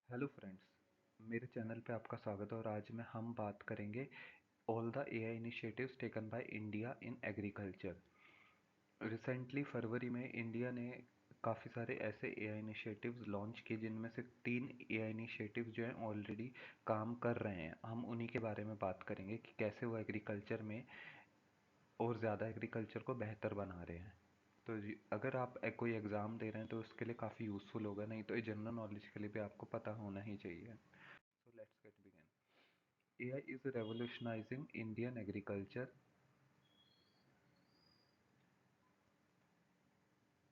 Hello friends, मेरे channel पे आपका स्वागत है और आज में हम बात करेंगे all the AI initiatives taken by India in agriculture. Recently फरवरी में इंडिया ने काफ़ी सारे ऐसे एआई इनिशिएटिव्स लॉन्च किए जिनमें से 3 एआई इनिशिएटिव्स जो हैं ऑलरेडी काम कर रहे हैं। हम उन्हीं के बारे में बात करेंगे कि कैसे वो एग्रीकल्चर में और ज़्यादा एग्रीकल्चर को बेहतर बना रहे हैं। तो अगर आप कोई एग्ज़ाम दे रहे हैं तो उसके लिए काफ़ी यूज़फुल होगा, नहीं तो ये जनरल नॉलेज के लिए भी आपको पता होना ही चाहिए। So let's get begin. AI is revolutionizing Indian agriculture,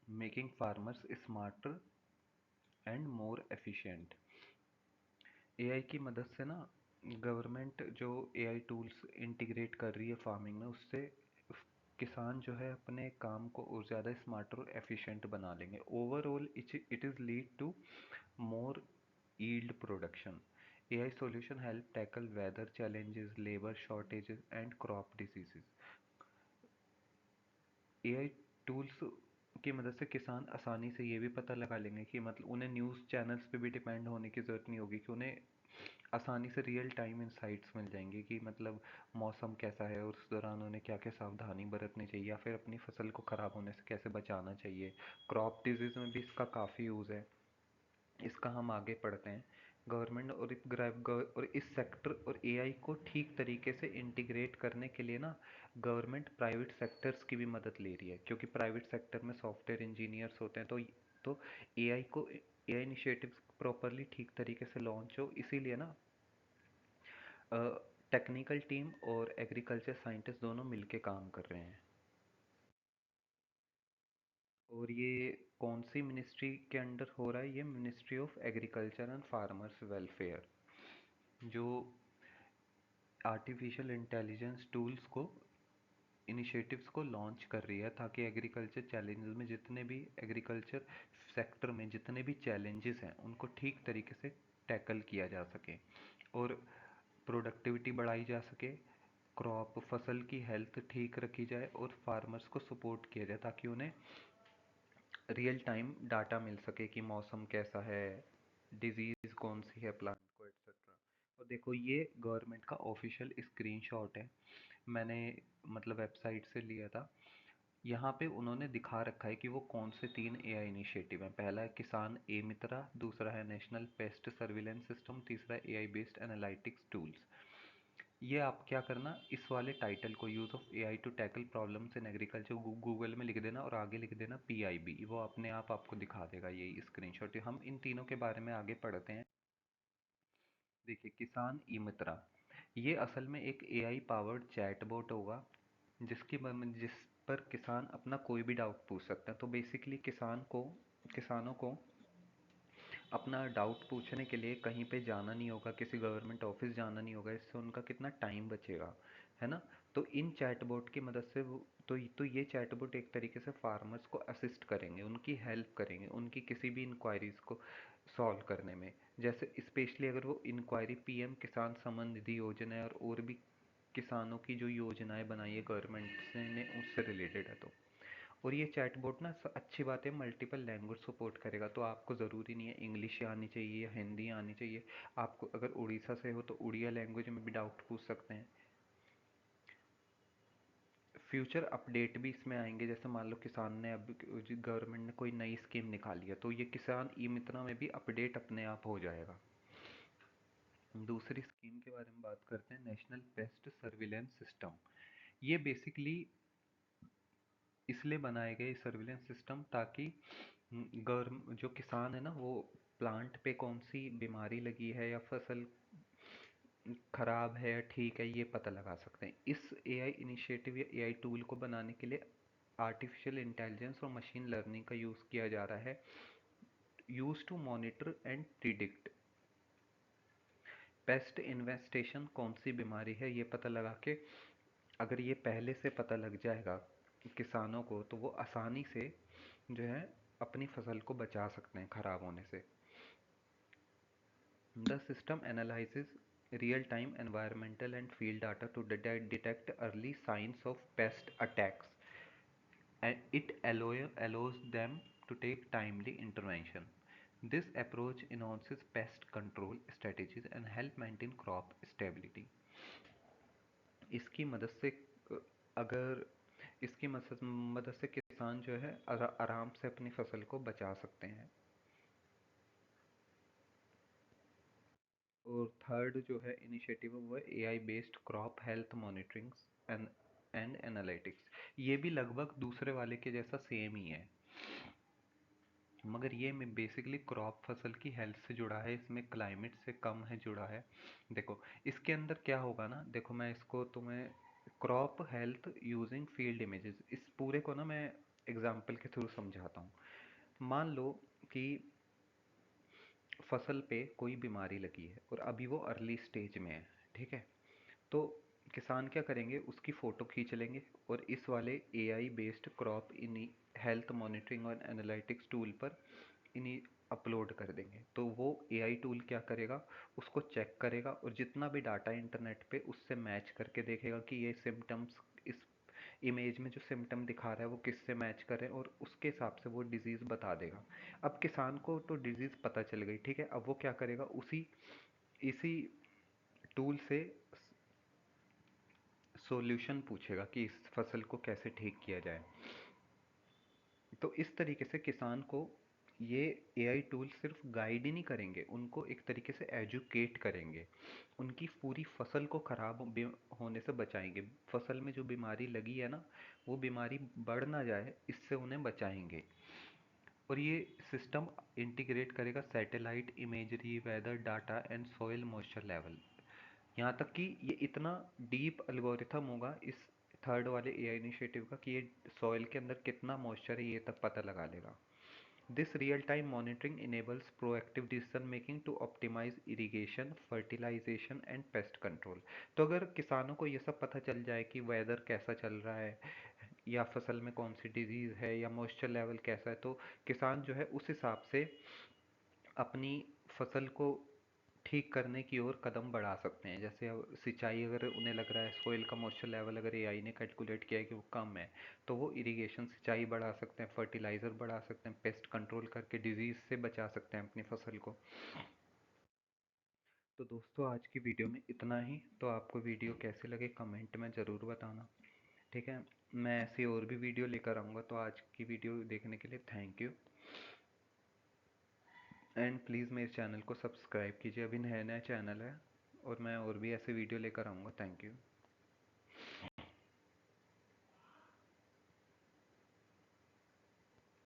making farmers smarter and more efficient. AI की मदद से ना गवर्नमेंट जो AI टूल्स इंटीग्रेट कर रही है फार्मिंग में, उससे किसान जो है अपने काम को और ज़्यादा स्मार्टर और एफिशिएंट बना लेंगे। Overall it is lead to more yield production. AI solution help tackle weather challenges, labor shortages, and crop diseases. AI tools की मदद से किसान आसानी से ये भी पता लगा लेंगे कि मतलब उन्हें न्यूज़ चैनल्स पे भी डिपेंड होने की ज़रूरत नहीं होगी, कि उन्हें आसानी से रियल टाइम इंसाइट्स मिल जाएंगे कि मतलब मौसम कैसा है और उस दौरान उन्हें क्या क्या सावधानी बरतनी चाहिए या फिर अपनी फसल को ख़राब होने से कैसे बचाना चाहिए। क्रॉप डिजीज़ में भी इसका काफ़ी यूज़ है। इसका हम आगे पढ़ते हैं। गवर्नमेंट और इस सेक्टर और एआई को ठीक तरीके से इंटीग्रेट करने के लिए ना गवर्नमेंट प्राइवेट सेक्टर्स की भी मदद ले रही है, क्योंकि प्राइवेट सेक्टर में सॉफ्टवेयर इंजीनियर्स होते हैं। तो एआई इनिशिएटिव्स प्रॉपरली ठीक तरीके से लॉन्च हो, इसीलिए ना टेक्निकल टीम और एग्रीकल्चर साइंटिस्ट दोनों मिलके काम कर रहे हैं। और ये कौन सी मिनिस्ट्री के अंडर हो रहा है? ये ministry of agriculture and farmers welfare, जो आर्टिफिशियल इंटेलिजेंस टूल्स को इनिशिएटिव्स को लॉन्च कर रही है, ताकि एग्रीकल्चर चैलेंजेस में जितने भी एग्रीकल्चर सेक्टर में जितने भी चैलेंजेस हैं उनको ठीक तरीके से टैकल किया जा सके और प्रोडक्टिविटी बढ़ाई जा सके, क्रॉप फसल की हेल्थ ठीक रखी जाए और फार्मर्स को सपोर्ट किया जाए, ताकि उन्हें रियल टाइम डाटा मिल सके कि मौसम कैसा है, डिजीज कौन सी है प्लांट को, एक्सेट्रा। और देखो, ये गवर्नमेंट का ऑफिशियल स्क्रीनशॉट है, मैंने मतलब वेबसाइट से लिया था। यहाँ पे उन्होंने दिखा रखा है कि वो कौन से 3 एआई इनिशिएटिव हैं। पहला है किसान ए मित्रा, दूसरा है नेशनल पेस्ट सर्विलेंस सिस्टम, तीसरा एआई बेस्ड एनालिटिक्स टूल्स। ये आप क्या करना, इस वाले टाइटल को use of AI to tackle problems in agriculture Google में लिख देना और आगे लिख देना पीआईबी, वो अपने आप आपको दिखा देगा यही स्क्रीनशॉट। हम इन तीनों के बारे में आगे पढ़ते हैं। देखिए, किसान ई मित्रा, ये असल में एक एआई पावर्ड चैटबॉट होगा जिस पर किसान अपना कोई भी डाउट पूछ सकते हैं। तो बेसिकली किसानों को अपना डाउट पूछने के लिए कहीं पे जाना नहीं होगा, किसी गवर्नमेंट ऑफिस जाना नहीं होगा। इससे उनका कितना टाइम बचेगा, है ना। तो इन चैटबॉट की मदद से तो ये चैटबॉट एक तरीके से फार्मर्स को असिस्ट करेंगे, उनकी हेल्प करेंगे, उनकी किसी भी इंक्वायरीज को सॉल्व करने में। जैसे स्पेशली अगर वो इंक्वायरी पीएम किसान सम्मान निधि योजना और भी किसानों की जो योजनाएं बनाई है गवर्नमेंट ने उससे रिलेटेड है। तो और ये चैटबॉट ना अच्छी बात है, मल्टीपल लैंग्वेज सपोर्ट करेगा। तो आपको ज़रूरी नहीं है इंग्लिश आनी चाहिए या हिंदी आनी चाहिए। आपको अगर उड़ीसा से हो तो उड़िया लैंग्वेज में भी डाउट पूछ सकते हैं। फ्यूचर अपडेट भी इसमें आएंगे, जैसे मान लो किसान ने अब गवर्नमेंट ने कोई नई स्कीम निकाली है, तो ये किसान ई मित्र में भी अपडेट अपने आप हो जाएगा। दूसरी स्कीम के बारे में बात करते हैं, नेशनल पेस्ट सर्विलेंस सिस्टम। ये बेसिकली इसलिए बनाए गए सर्विलेंस सिस्टम ताकि गवर्म जो किसान है ना, वो प्लांट पे कौन सी बीमारी लगी है या फसल खराब है या ठीक है, ये पता लगा सकते हैं। इस एआई इनिशिएटिव या एआई टूल को बनाने के लिए आर्टिफिशियल इंटेलिजेंस और मशीन लर्निंग का यूज़ किया जा रहा है, use to monitor and predict pest infestation, कौन सी बीमारी है ये पता लगा के अगर ये पहले से पता लग जाएगा किसानों को, तो वो आसानी से जो है अपनी फसल को बचा सकते हैं खराब होने से। The system analyzes real-time environmental and field data to detect early signs of pest attacks, and it allows them to take timely intervention. This approach enhances pest control strategies and help maintain crop stability. इसकी मदद से अगर इसकी मदद से किसान जो है आराम से अपनी फसल को बचा सकते हैं। और थर्ड जो है इनिशिएटिव वो है AI based crop health monitoring and and analytics. ये भी लगभग दूसरे वाले के जैसा सेम ही है, मगर ये में बेसिकली क्रॉप फसल की हेल्थ से जुड़ा है, इसमें क्लाइमेट से कम है जुड़ा है। देखो इसके अंदर क्या होगा ना, देखो मैं इसको तुम्हें crop health using field images, इस पूरे को ना मैं एग्जांपल के थ्रू समझाता हूँ। मान लो कि फसल पे कोई बीमारी लगी है और अभी वो अर्ली स्टेज में है, ठीक है। तो किसान क्या करेंगे, उसकी फ़ोटो खींच लेंगे और इस वाले AI based crop in health monitoring और एनालिटिक्स टूल पर इन्हीं अपलोड कर देंगे। तो वो एआई टूल क्या करेगा, उसको चेक करेगा और जितना भी डाटा इंटरनेट पे उससे मैच करके देखेगा कि ये सिम्टम्स इस इमेज में जो सिम्टम दिखा रहा है वो किससे मैच करे, और उसके हिसाब से वो डिजीज़ बता देगा। अब किसान को तो डिजीज़ पता चल गई, ठीक है। अब वो क्या करेगा, उसी इसी टूल से सॉल्यूशन पूछेगा कि इस फसल को कैसे ठीक किया जाए। तो इस तरीके से किसान को ये एआई टूल सिर्फ गाइड ही नहीं करेंगे, उनको एक तरीके से एजुकेट करेंगे, उनकी पूरी फसल को खराब होने से बचाएंगे। फसल में जो बीमारी लगी है ना, वो बीमारी बढ़ ना जाए, इससे उन्हें बचाएंगे। और ये सिस्टम इंटीग्रेट करेगा satellite imagery, weather data and soil moisture level. यहाँ तक कि ये इतना डीप एल्गोरिथम होगा इस थर्ड वाले एआई इनिशिएटिव का कि ये सॉइल के अंदर कितना मॉइस्चर है ये तक पता लगा लेगा। This real time monitoring enables proactive decision making to optimise irrigation, fertilisation and pest control. तो अगर किसानों को ये सब पता चल जाए कि वेदर कैसा चल रहा है, या फसल में कौन सी डिजीज़ है, या मॉइस्चर लेवल कैसा है, तो किसान जो है उस हिसाब से अपनी फसल को ठीक करने की ओर कदम बढ़ा सकते हैं। जैसे अब सिंचाई, अगर उन्हें लग रहा है सोइल का मॉइस्चर लेवल अगर एआई ने कैलकुलेट किया है कि वो कम है, तो वो इरिगेशन सिंचाई बढ़ा सकते हैं, फर्टिलाइज़र बढ़ा सकते हैं, पेस्ट कंट्रोल करके डिजीज़ से बचा सकते हैं अपनी फसल को। तो दोस्तों आज की वीडियो में इतना ही। तो आपको वीडियो कैसे लगे कमेंट में ज़रूर बताना, ठीक है। मैं ऐसी और भी वीडियो लेकर आऊँगा। तो आज की वीडियो देखने के लिए थैंक यू, एंड प्लीज़ मेरे चैनल को सब्सक्राइब कीजिए, अभी नया नया चैनल है और मैं और भी ऐसे वीडियो लेकर आऊँगा। Thank you.